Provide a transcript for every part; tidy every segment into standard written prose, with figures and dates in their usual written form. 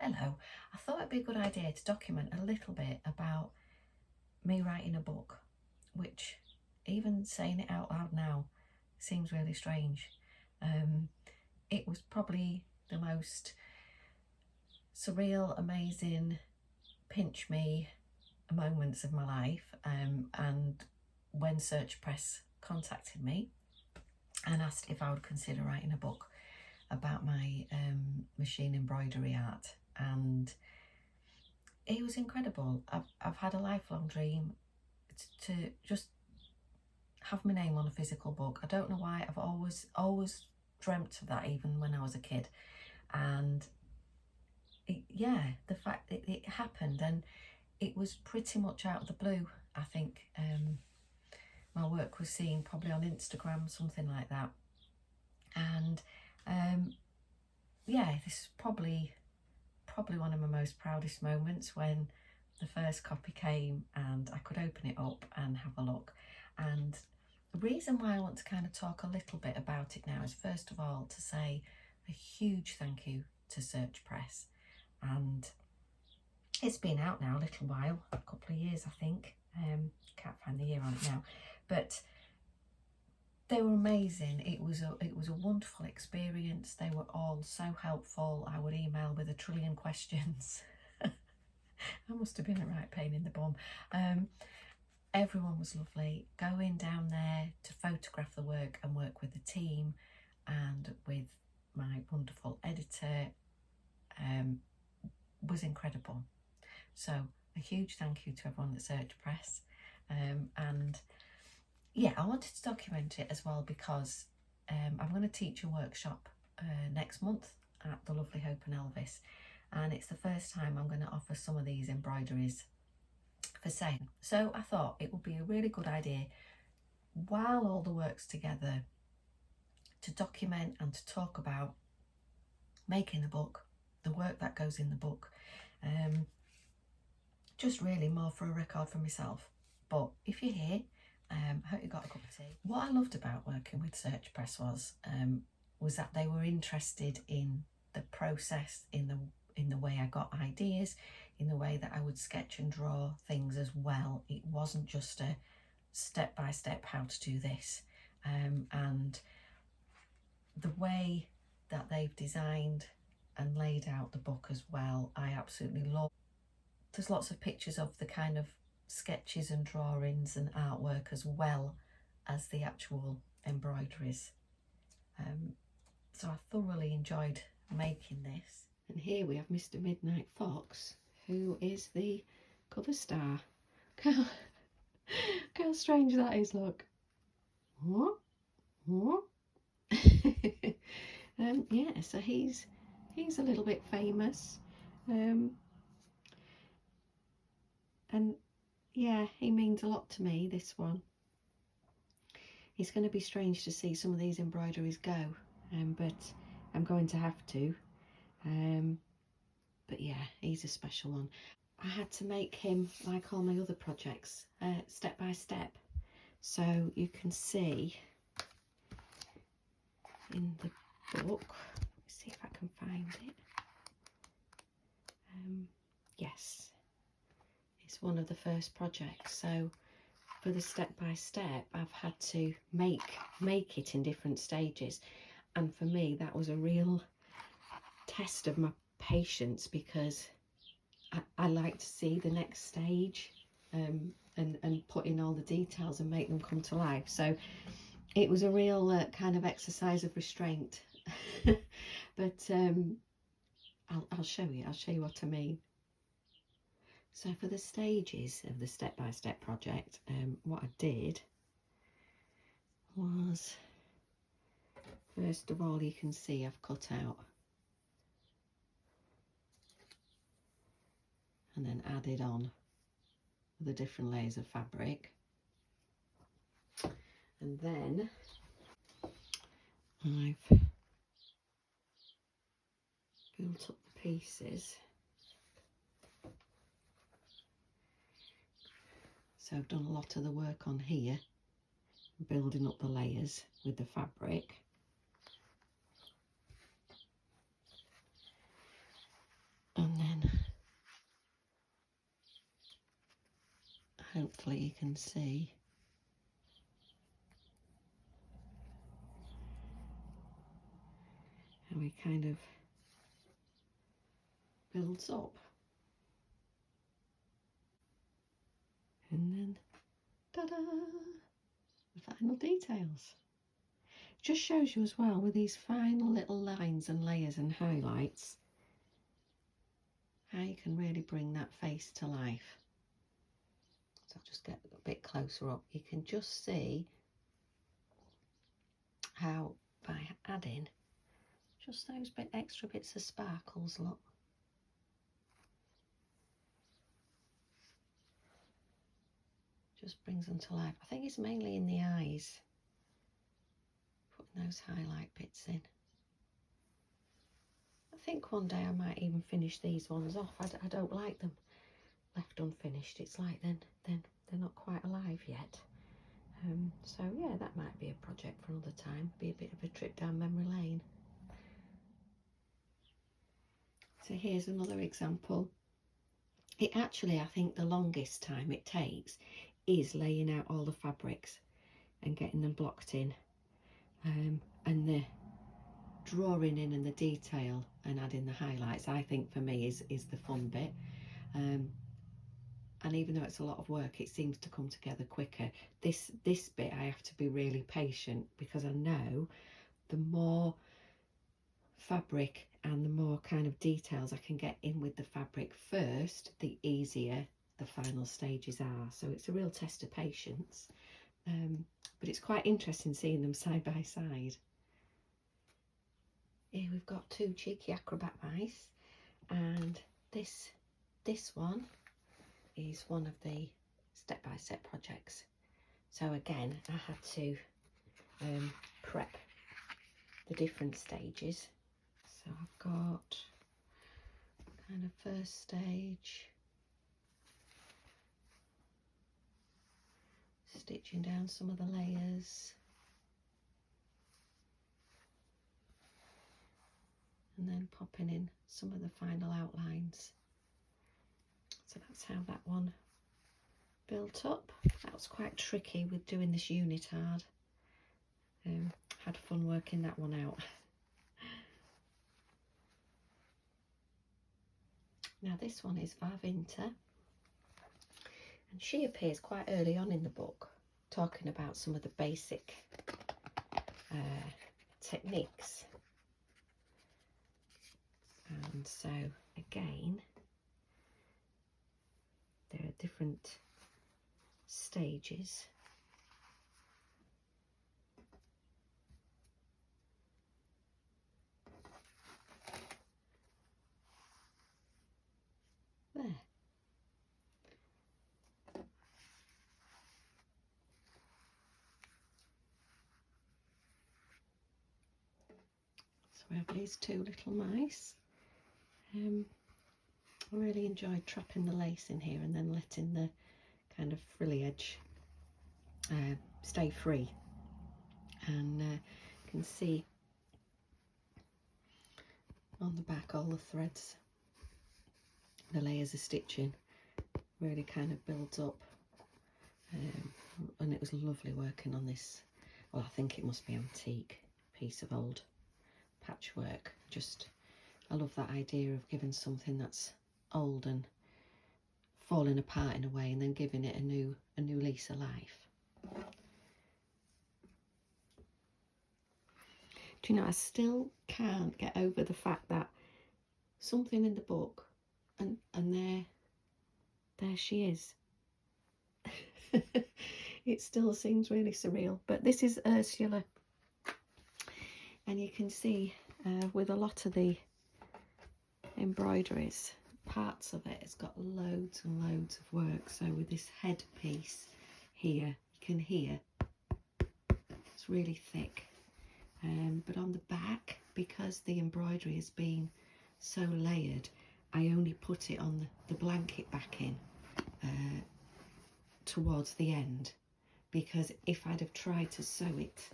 Hello. I thought it'd be a good idea to document a little bit about me writing a book, which even saying it out loud now seems really strange. It was probably the most surreal, amazing, pinch me moments of my life. And when Search Press contacted me and asked if I would consider writing a book about my machine embroidery art, and it was incredible. I've had a lifelong dream to just have my name on a physical book. I don't know why. I've always dreamt of that, even when I was a kid. And the fact that it happened, and it was pretty much out of the blue. I think my work was seen probably on Instagram, something like that. And this is probably one of my most proudest moments, when the first copy came and I could open it up and have a look. And the reason why I want to kind of talk a little bit about it now is, first of all, to say a huge thank you to Search Press. And it's been out now a little while, a couple of years, I think. Can't find the year on it now, but they were amazing. It was a wonderful experience. They were all so helpful. I would email with a trillion questions. I must have been a right pain in the bum. Everyone was lovely. Going down there to photograph the work and work with the team and with my wonderful editor was incredible. So a huge thank you to everyone at Search Press. And yeah, I wanted to document it as well because I'm going to teach a workshop next month at the lovely Hope and Elvis, and it's the first time I'm going to offer some of these embroideries for sale. So I thought it would be a really good idea, while all the work's together, to document and to talk about making the book, the work that goes in the book, just really more for a record for myself. But if you're here, hope you got a cup of tea. What I loved about working with Search Press was that they were interested in the process, in the way I got ideas, in the way that I would sketch and draw things as well. It wasn't just a step-by-step how to do this. And the way that they've designed and laid out the book as well, I absolutely love. There's lots of pictures of the kind of sketches and drawings and artwork, as well as the actual embroideries. So I thoroughly enjoyed making this. And here we have Mr. Midnight Fox, who is the cover star. Look how strange that is, look. What? Yeah, so he's a little bit famous. And yeah, he means a lot to me, this one. It's going to be strange to see some of these embroideries go, but I'm going to have to. But yeah, he's a special one. I had to make him, like all my other projects, step by step. So you can see in the book, let's see if I can find it. Yes, it's one of the first projects. So for the step by step, I've had to make it in different stages, and for me that was a real test of my patience, because I like to see the next stage and put in all the details and make them come to life. So it was a real kind of exercise of restraint. But I'll show you what I mean. So for the stages of the step-by-step project, what I did was, first of all, you can see I've cut out and then added on the different layers of fabric. And then I've built up the pieces. So I've done a lot of the work on here, building up the layers with the fabric. And hopefully you can see. And we kind of builds up. And then, ta-da, the final details. Just shows you as well with these final little lines and layers and highlights how you can really bring that face to life. So I'll just get a bit closer up. You can just see how by adding just those extra bits of sparkles, look. Just brings them to life. I think it's mainly in the eyes, putting those highlight bits in. I think one day I might even finish these ones off. I don't like them left unfinished. It's like then they're not quite alive yet. So yeah, that might be a project for another time. Be a bit of a trip down memory lane. So here's another example. It actually, I think the longest time it takes is laying out all the fabrics and getting them blocked in, and the drawing in and the detail and adding the highlights, I think for me is the fun bit. And even though it's a lot of work, it seems to come together quicker. This bit I have to be really patient, because I know the more fabric and the more kind of details I can get in with the fabric first, the easier the final stages are. So it's a real test of patience, but it's quite interesting seeing them side by side. Here we've got two cheeky acrobat mice, and this one is one of the step-by-step projects. So again, I had to prep the different stages. So I've got kind of first stage, stitching down some of the layers, and then popping in some of the final outlines. So that's how that one built up. That was quite tricky with doing this unitard. Had fun working that one out. Now this one is Varvinta, and she appears quite early on in the book, talking about some of the basic techniques. And so again, there are different stages. There. So we have these two little mice. I really enjoyed trapping the lace in here and then letting the kind of frilly edge stay free. And you can see on the back all the threads, the layers of stitching really kind of builds up, and it was lovely working on this. Well, I think it must be antique piece of old patchwork. I love that idea of giving something that's old and falling apart in a way, and then giving it a new lease of life. Do you know, I still can't get over the fact that something in the book, and there she is. It still seems really surreal, but this is Ursula, and you can see with a lot of the embroideries, parts of it, it's got loads and loads of work. So with this head piece here, you can hear it's really thick, but on the back, because the embroidery has been so layered, I only put it on the blanket backing towards the end, because if I'd have tried to sew it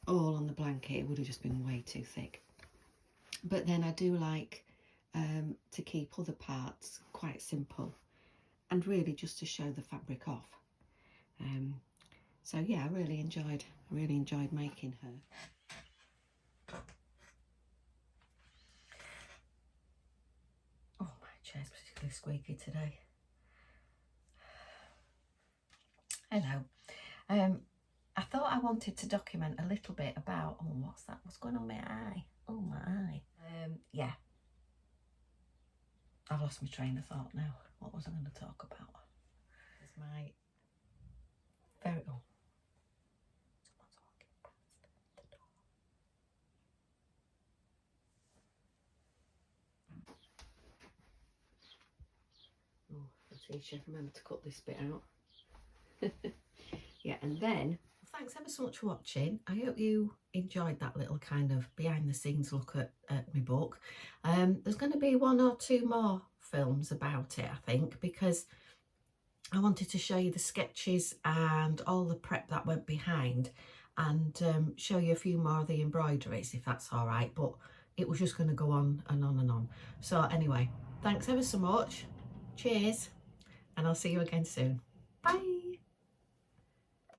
all on the blanket, it would have just been way too thick. But then I do like to keep other parts quite simple, and really just to show the fabric off. So yeah, I really enjoyed making her. Oh, my chair's particularly squeaky today. Hello. I thought I wanted to document a little bit about, oh, what's that? What's going on with my eye? Oh, my eye. Yeah. I've lost my train of thought now. What was I going to talk about? It's my very, oh. Someone's walking past the door. Oh, the teacher, remember to cut this bit out. Yeah, and then thanks ever so much for watching. I hope you enjoyed that little kind of behind the scenes look at my book. There's going to be 1 or 2 more films about it, I think, because I wanted to show you the sketches and all the prep that went behind, and show you a few more of the embroideries, if that's all right. But it was just going to go on and on and on. So anyway, thanks ever so much. Cheers, and I'll see you again soon. Bye.